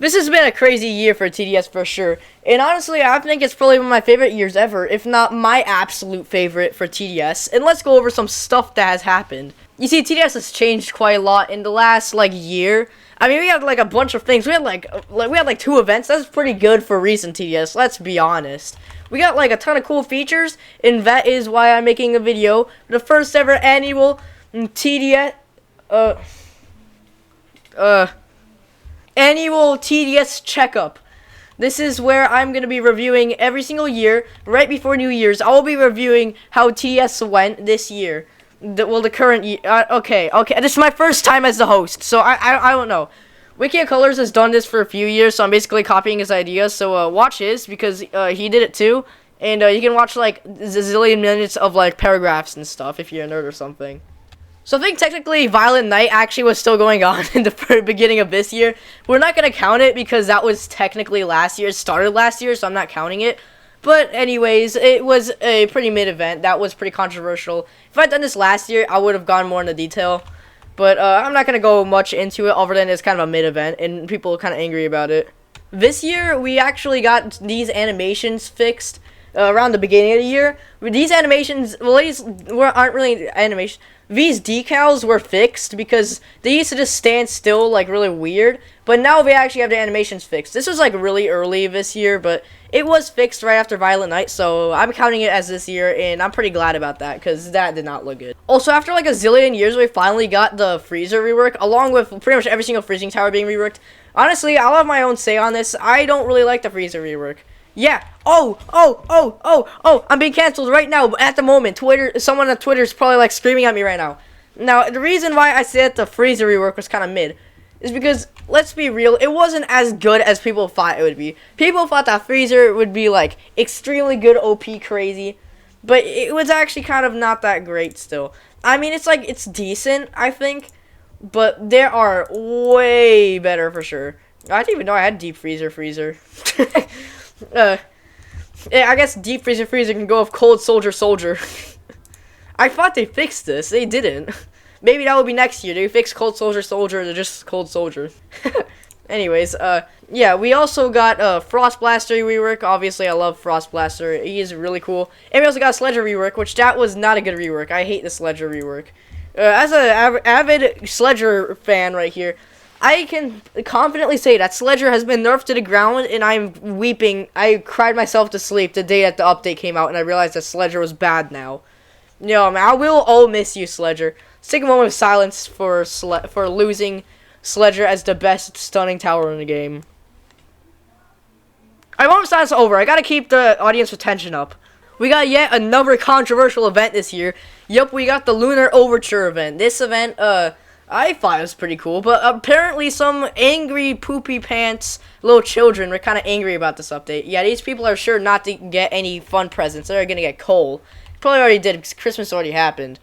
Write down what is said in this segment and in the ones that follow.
This has been a crazy year for TDS for sure, and honestly, I think it's probably one of my favorite years ever, if not my absolute favorite for TDS. And let's go over some stuff that has happened. You see, TDS has changed quite a lot in the last year. I mean, we had a bunch of things. We had 2 events. That's pretty good for recent TDS. Let's be honest. We got a ton of cool features, and that is why I'm making a video. The first ever annual TDS annual TDS checkup. This is where I'm going to be reviewing every single year, right before New Year's. I will be reviewing how TDS went this year. The current year. Okay. This is my first time as the host, so I don't know. Wiki Colors has done this for a few years, so I'm basically copying his idea. So watch his, because he did it too. And you can watch a zillion minutes of paragraphs and stuff if you're a nerd or something. So I think technically Violent Night actually was still going on in the beginning of this year. We're not going to count it because that was technically last year. It started last year, so I'm not counting it. But anyways, it was a pretty mid event. That was pretty controversial. If I'd done this last year, I would have gone more into detail. But I'm not going to go much into it other than it's kind of a mid event and people are kind of angry about it. This year, we actually got these animations fixed around the beginning of the year. These animations, well, these aren't really animations. These decals were fixed because they used to just stand still really weird, but now they actually have the animations fixed. This was really early this year, but it was fixed right after Violent Night, so I'm counting it as this year, and I'm pretty glad about that because that did not look good. Also, after a zillion years, we finally got the freezer rework, along with pretty much every single freezing tower being reworked. Honestly, I'll have my own say on this. I don't really like the freezer rework. Yeah. Oh, I'm being canceled right now. At the moment, someone on Twitter is probably screaming at me right now. Now, the reason why I said the freezer rework was kind of mid is because, let's be real, it wasn't as good as people thought it would be. People thought that freezer would be extremely good, OP, crazy, but it was actually kind of not that great still. I mean, it's decent, I think, but there are way better for sure. I didn't even know I had deep freezer. Yeah, I guess deep freezer can go with cold soldier. I thought they fixed this. They didn't. Maybe that will be next year. They fix cold soldier or just cold soldier. Anyways, yeah, we also got Frost Blaster rework. Obviously, I love Frost Blaster. He is really cool. And we also got Sledger rework, which that was not a good rework. I hate the Sledger rework. As an avid Sledger fan right here, I can confidently say that Sledger has been nerfed to the ground, and I'm weeping. I cried myself to sleep the day that the update came out, and I realized that Sledger was bad now. No, man, I will all miss you, Sledger. Let's take a moment of silence for losing Sledger as the best stunning tower in the game. Alright, moment of silence over. I gotta keep the audience attention up. We got yet another controversial event this year. Yup, we got the Lunar Overture event. This event, I thought it was pretty cool, but apparently some angry poopy pants little children were kind of angry about this update. Yeah, these people are sure not to get any fun presents. They're gonna get coal. Probably already did because Christmas already happened.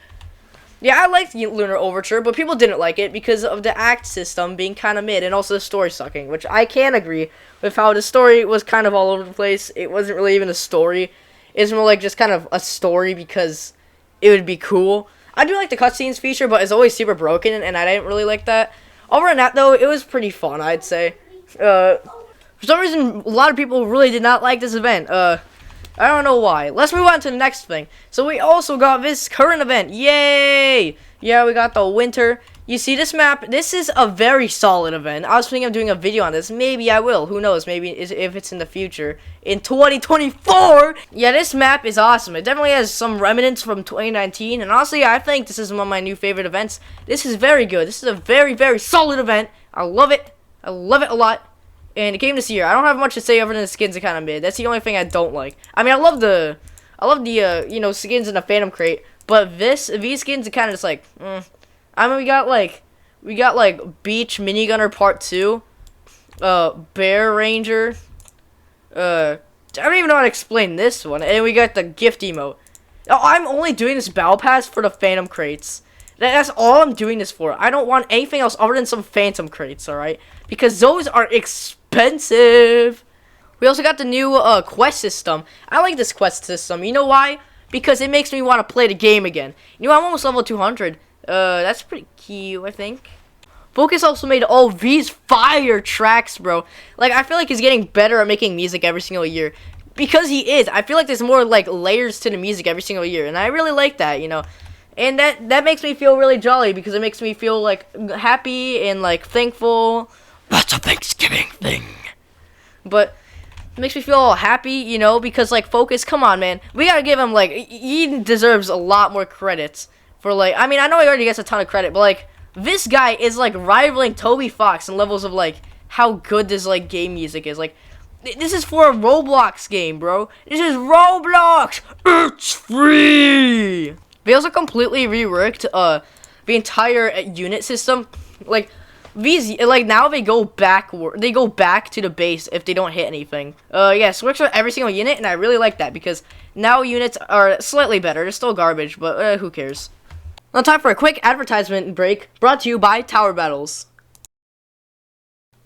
Yeah, I liked the Lunar Overture, but people didn't like it because of the act system being kind of mid and also the story sucking, which I can agree with how the story was kind of all over the place. It wasn't really even a story. It's more just kind of a story because it would be cool. I do like the cutscenes feature, but it's always super broken, and I didn't really like that. Other than that, though, it was pretty fun, I'd say. For some reason, a lot of people really did not like this event. I don't know why. Let's move on to the next thing. So we also got this current event. Yay! Yeah, we got the winter. You see this map? This is a very solid event. I was thinking of doing a video on this. Maybe I will. Who knows? Maybe if it's in the future. In 2024! Yeah, this map is awesome. It definitely has some remnants from 2019. And honestly, I think this is one of my new favorite events. This is very good. This is a very, very solid event. I love it. I love it a lot. And it came this year. I don't have much to say other than the skins are kind of mid. That's the only thing I don't like. I mean, I love the skins in the Phantom Crate. But these skins are kind of just I mean, we got Beach Minigunner Part 2, Bear Ranger, I don't even know how to explain this one, and we got the gift emote. Oh, I'm only doing this battle pass for the Phantom Crates. That's all I'm doing this for. I don't want anything else other than some Phantom Crates, alright? Because those are expensive. We also got the new quest system. I like this quest system. You know why? Because it makes me want to play the game again. You know, I'm almost level 200. That's pretty cute, I think. Focus also made all these fire tracks, bro. Like, I feel like he's getting better at making music every single year. Because he is. I feel like there's more, like, layers to the music every single year. And I really like that, you know. And that makes me feel really jolly because it makes me feel, like, happy and, like, thankful. That's a Thanksgiving thing. But it makes me feel all happy, you know, because, like, Focus, come on, man. We gotta give him, like, he deserves a lot more credits for, like, I mean, I know he already gets a ton of credit, but, like, this guy is, like, rivaling Toby Fox in levels of, like, how good this, like, game music is. Like, this is for a Roblox game, bro. This is Roblox. It's free. They also completely reworked, the entire unit system. Like, these, like, now they go backward. They go back to the base if they don't hit anything. Yes, works for every single unit, and I really like that because now units are slightly better. They're still garbage, but who cares? Now, time for a quick advertisement break brought to you by Tower Battles.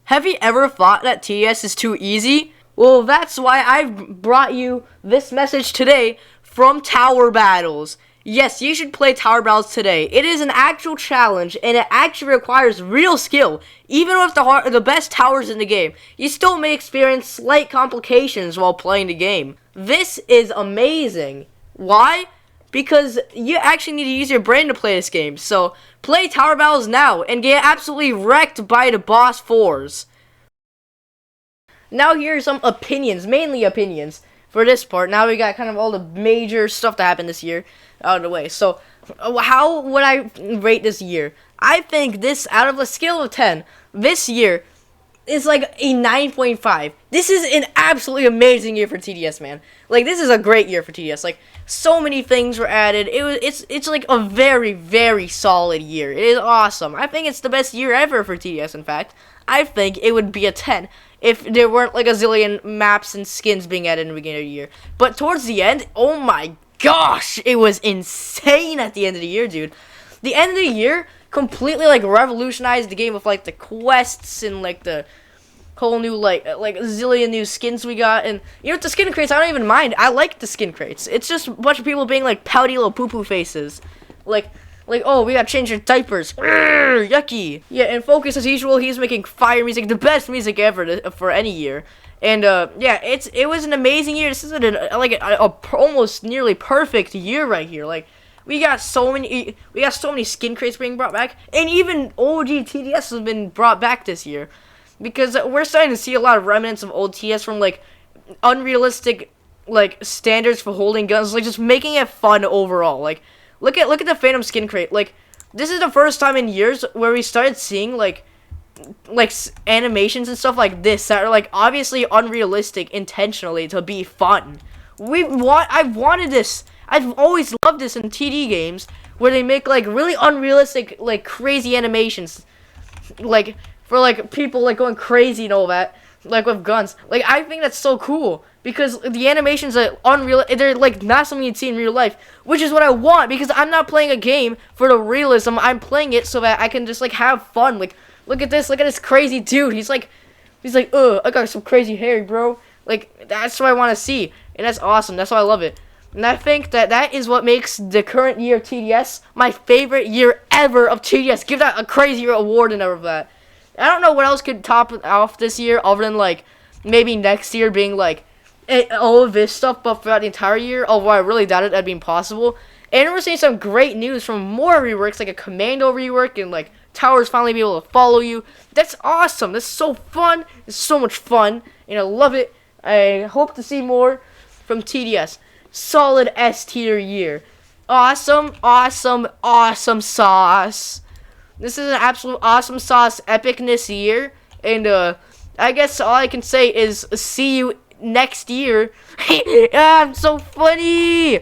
Have you ever thought that TDS is too easy? Well, that's why I've brought you this message today from Tower Battles. Yes, you should play Tower Battles today. It is an actual challenge, and it actually requires real skill. Even with the best towers in the game, you still may experience slight complications while playing the game. This is amazing. Why? Because you actually need to use your brain to play this game. So, play Tower Battles now and get absolutely wrecked by the boss 4s. Now here are some opinions, mainly opinions, for this part. Now we got kind of all the major stuff that happened this year out of the way. So, how would I rate this year? I think this, out of a scale of 10, this year is like a 9.5. This is an absolutely amazing year for TDS, man. Like, this is a great year for TDS. Like, so many things were added. It's like a very, very solid year. It is awesome. I think it's the best year ever for TDS, in fact. I think it would be a 10 if there weren't like a zillion maps and skins being added in the beginning of the year. But towards the end, oh my gosh, it was insane at the end of the year, dude. The end of the year completely like revolutionized the game with like the quests and like the whole new like zillion new skins we got. And you know what, the skin crates, I don't even mind. I like the skin crates. It's just a bunch of people being like pouty little poo-poo faces. Like, oh, we gotta change your diapers. Urgh, yucky. Yeah, and Focus, as usual, he's making fire music, the best music ever for any year. And, yeah, it was an amazing year. This is a almost nearly perfect year right here. Like, we got so many skin crates being brought back. And even OG TDS has been brought back this year. Because we're starting to see a lot of remnants of old TDS from, like, unrealistic, like, standards for holding guns. Like, just making it fun overall. Like, Look at the Phantom skin crate. Like, this is the first time in years where we started seeing like animations and stuff like this that are like obviously unrealistic intentionally to be fun. I've wanted this. I've always loved this in TD games where they make like really unrealistic, like crazy animations, like for like people like going crazy and all that, like with guns. Like, I think that's so cool. Because the animations are unreal, they're like not something you'd see in real life, which is what I want. Because I'm not playing a game for the realism. I'm playing it so that I can just like have fun. Like, look at this crazy dude. He's like, I got some crazy hair, bro. Like, that's what I want to see, and that's awesome. That's why I love it. And I think that is what makes the current year of TDS my favorite year ever of TDS. Give that a crazy award and all of that. I don't know what else could top it off this year other than like maybe next year being like all of this stuff, but throughout the entire year, although I really doubted that'd be impossible. And we're seeing some great news from more reworks, like a commando rework, and like towers finally be able to follow you. That's awesome. That's so fun. It's so much fun, and I love it. I hope to see more from TDS. Solid S tier year. Awesome, awesome, awesome sauce. This is an absolute awesome sauce epicness year, and I guess all I can say is see you next year. I'm so funny.